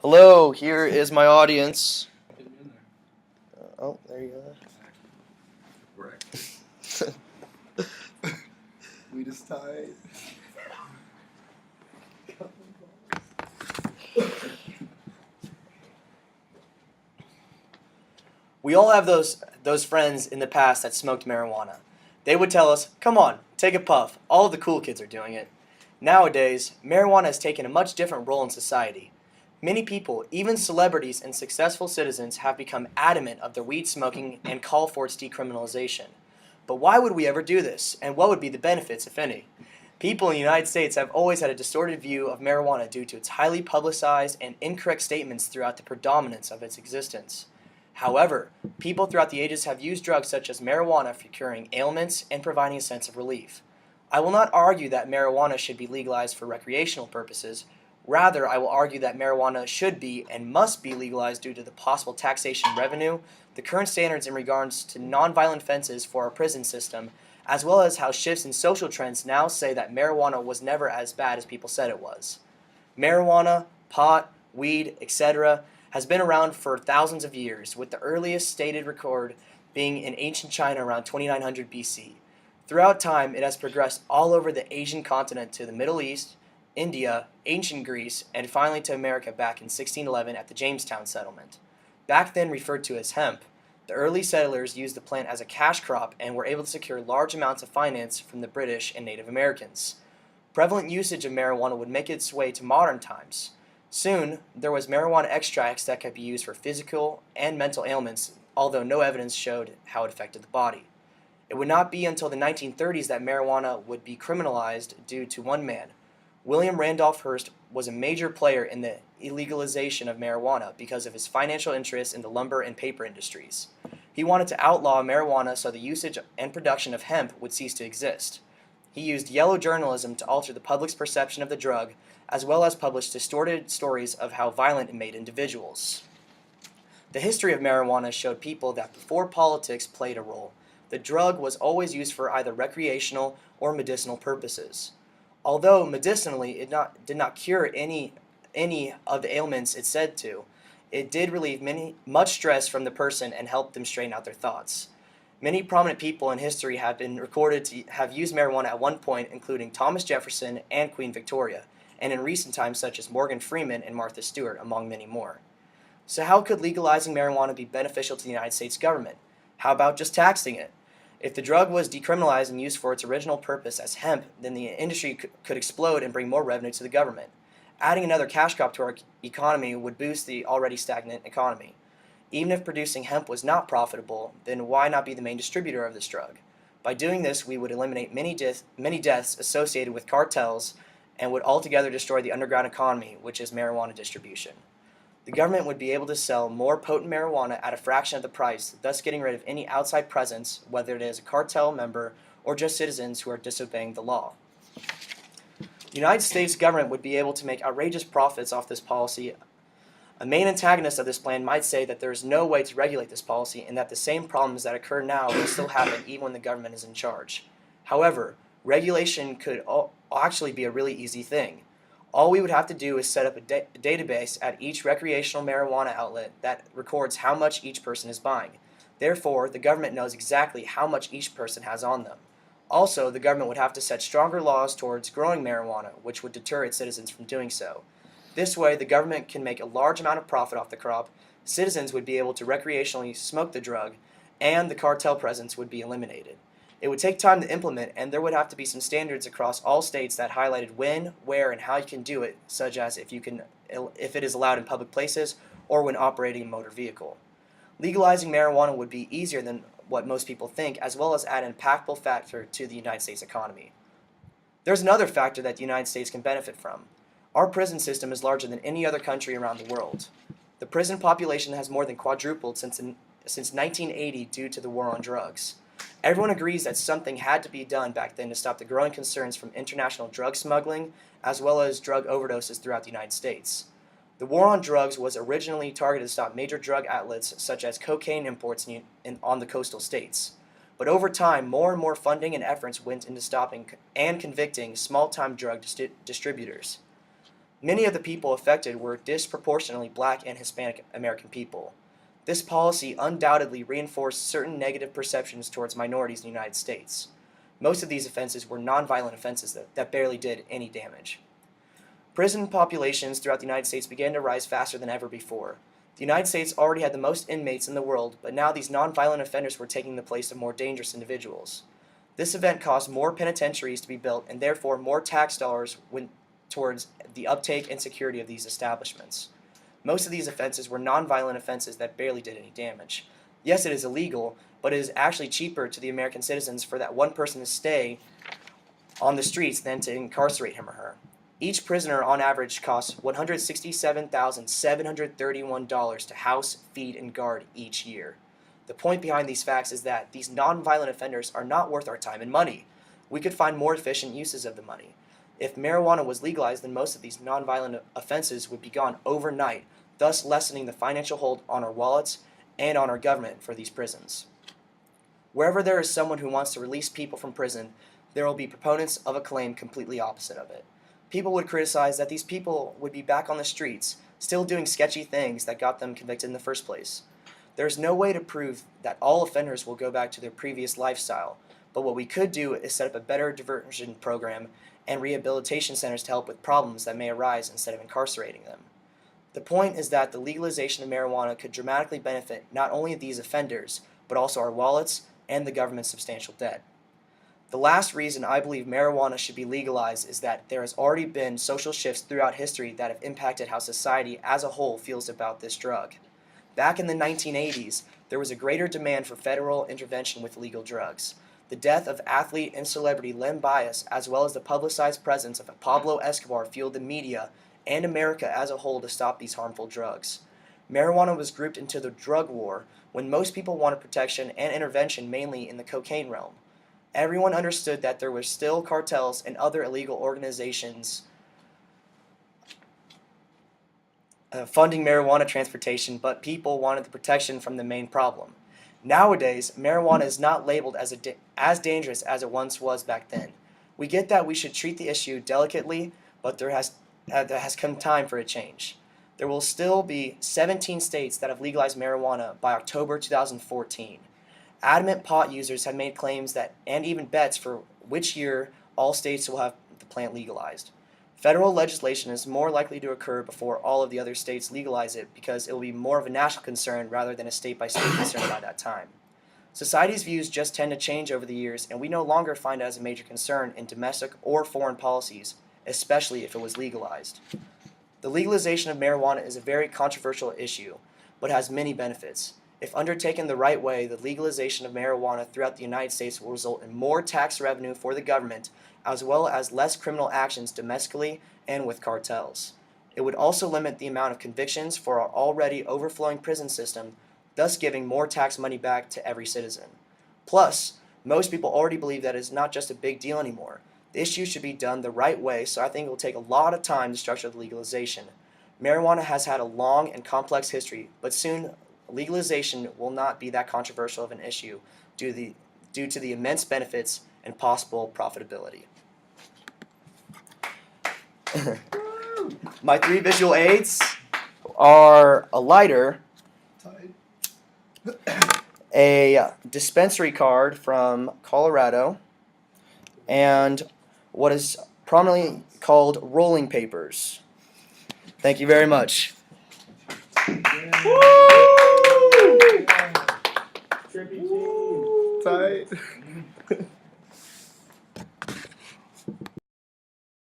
Hello, here is my audience. Oh, there you go. Correct. We just tied. We all have those friends in the past that smoked marijuana. They would tell us, "Come on, take a puff. All of the cool kids are doing it." Nowadays, marijuana has taken a much different role in society. Many people, even celebrities and successful citizens, have become adamant of their weed smoking and call for its decriminalization. But why would we ever do this, and what would be the benefits, if any? People in the United States have always had a distorted view of marijuana due to its highly publicized and incorrect statements throughout the predominance of its existence. However, people throughout the ages have used drugs such as marijuana for curing ailments and providing a sense of relief. I will not argue that marijuana should be legalized for recreational purposes. Rather, I will argue that marijuana should be and must be legalized due to the possible taxation revenue, the current standards in regards to nonviolent offenses for our prison system, as well as how shifts in social trends now say that marijuana was never as bad as people said it was. Marijuana, pot, weed, etc. has been around for thousands of years, with the earliest stated record being in ancient China around 2900 BC. Throughout time, it has progressed all over the Asian continent to the Middle East, India, ancient Greece, and finally to America back in 1611 at the Jamestown settlement. Back then referred to as hemp, the early settlers used the plant as a cash crop and were able to secure large amounts of finance from the British and Native Americans. Prevalent usage of marijuana would make its way to modern times. Soon, there was marijuana extracts that could be used for physical and mental ailments, although no evidence showed how it affected the body. It would not be until the 1930s that marijuana would be criminalized due to one man. William Randolph Hearst was a major player in the illegalization of marijuana because of his financial interests in the lumber and paper industries. He wanted to outlaw marijuana so the usage and production of hemp would cease to exist. He used yellow journalism to alter the public's perception of the drug, as well as publish distorted stories of how violent it made individuals. The history of marijuana showed people that before politics played a role, the drug was always used for either recreational or medicinal purposes. Although medicinally it did not cure any of the ailments it said to, it did relieve much stress from the person and help them straighten out their thoughts. Many prominent people in history have been recorded to have used marijuana at one point, including Thomas Jefferson and Queen Victoria, and in recent times such as Morgan Freeman and Martha Stewart, among many more. So how could legalizing marijuana be beneficial to the United States government? How about just taxing it? If the drug was decriminalized and used for its original purpose as hemp, then the industry could explode and bring more revenue to the government. Adding another cash crop to our economy would boost the already stagnant economy. Even if producing hemp was not profitable, then why not be the main distributor of this drug? By doing this, we would eliminate many deaths associated with cartels and would altogether destroy the underground economy, which is marijuana distribution. The government would be able to sell more potent marijuana at a fraction of the price, thus getting rid of any outside presence, whether it is a cartel member or just citizens who are disobeying the law. The United States government would be able to make outrageous profits off this policy. A main antagonist of this plan might say that there is no way to regulate this policy and that the same problems that occur now will still happen even when the government is in charge. However, regulation could actually be a really easy thing. All we would have to do is set up a database at each recreational marijuana outlet that records how much each person is buying. Therefore, the government knows exactly how much each person has on them. Also, the government would have to set stronger laws towards growing marijuana, which would deter its citizens from doing so. This way, the government can make a large amount of profit off the crop, citizens would be able to recreationally smoke the drug, and the cartel presence would be eliminated. It would take time to implement, and there would have to be some standards across all states that highlighted when, where, and how you can do it, such as if it is allowed in public places or when operating a motor vehicle. Legalizing marijuana would be easier than what most people think, as well as add an impactful factor to the United States economy. There's another factor that the United States can benefit from. Our prison system is larger than any other country around the world. The prison population has more than quadrupled since 1980 due to the war on drugs. Everyone agrees that something had to be done back then to stop the growing concerns from international drug smuggling as well as drug overdoses throughout the United States. The war on drugs was originally targeted to stop major drug outlets such as cocaine imports on the coastal states. But over time, more and more funding and efforts went into stopping and convicting small-time drug distributors. Many of the people affected were disproportionately black and Hispanic American people. This policy undoubtedly reinforced certain negative perceptions towards minorities in the United States. Most of these offenses were nonviolent offenses that barely did any damage. Prison populations throughout the United States began to rise faster than ever before. The United States already had the most inmates in the world, but now these nonviolent offenders were taking the place of more dangerous individuals. This event caused more penitentiaries to be built, and therefore more tax dollars went towards the uptake and security of these establishments. Most of these offenses were nonviolent offenses that barely did any damage. Yes, it is illegal, but it is actually cheaper to the American citizens for that one person to stay on the streets than to incarcerate him or her. Each prisoner on average costs $167,731 to house, feed, and guard each year. The point behind these facts is that these nonviolent offenders are not worth our time and money. We could find more efficient uses of the money. If marijuana was legalized, then most of these nonviolent offenses would be gone overnight, thus lessening the financial hold on our wallets and on our government for these prisons. Wherever there is someone who wants to release people from prison, there will be proponents of a claim completely opposite of it. People would criticize that these people would be back on the streets, still doing sketchy things that got them convicted in the first place. There is no way to prove that all offenders will go back to their previous lifestyle, but what we could do is set up a better diversion program and rehabilitation centers to help with problems that may arise instead of incarcerating them. The point is that the legalization of marijuana could dramatically benefit not only these offenders, but also our wallets and the government's substantial debt. The last reason I believe marijuana should be legalized is that there has already been social shifts throughout history that have impacted how society as a whole feels about this drug. Back in the 1980s, there was a greater demand for federal intervention with illegal drugs. The death of athlete and celebrity Len Bias, as well as the publicized presence of Pablo Escobar, fueled the media and America as a whole to stop these harmful drugs. Marijuana was grouped into the drug war when most people wanted protection and intervention mainly in the cocaine realm. Everyone understood that there were still cartels and other illegal organizations funding marijuana transportation, but people wanted the protection from the main problem. Nowadays, marijuana is not labeled as dangerous as it once was back then. We get that we should treat the issue delicately, but there has come time for a change. There will still be 17 states that have legalized marijuana by October 2014. Adamant pot users have made claims that, and even bets for which year all states will have the plant legalized. Federal legislation is more likely to occur before all of the other states legalize it because it will be more of a national concern rather than a state-by-state concern by that time. Society's views just tend to change over the years, and we no longer find it as a major concern in domestic or foreign policies, especially if it was legalized. The legalization of marijuana is a very controversial issue, but has many benefits. If undertaken the right way, the legalization of marijuana throughout the United States will result in more tax revenue for the government, as well as less criminal actions domestically and with cartels. It would also limit the amount of convictions for our already overflowing prison system, thus giving more tax money back to every citizen. Plus, most people already believe that it is not just a big deal anymore. The issue should be done the right way, so I think it will take a lot of time to structure the legalization. Marijuana has had a long and complex history, but soon legalization will not be that controversial of an issue due to the immense benefits and possible profitability. My three visual aids are a lighter, a dispensary card from Colorado, and what is prominently called rolling papers. Thank you very much. Trippy team. Tight.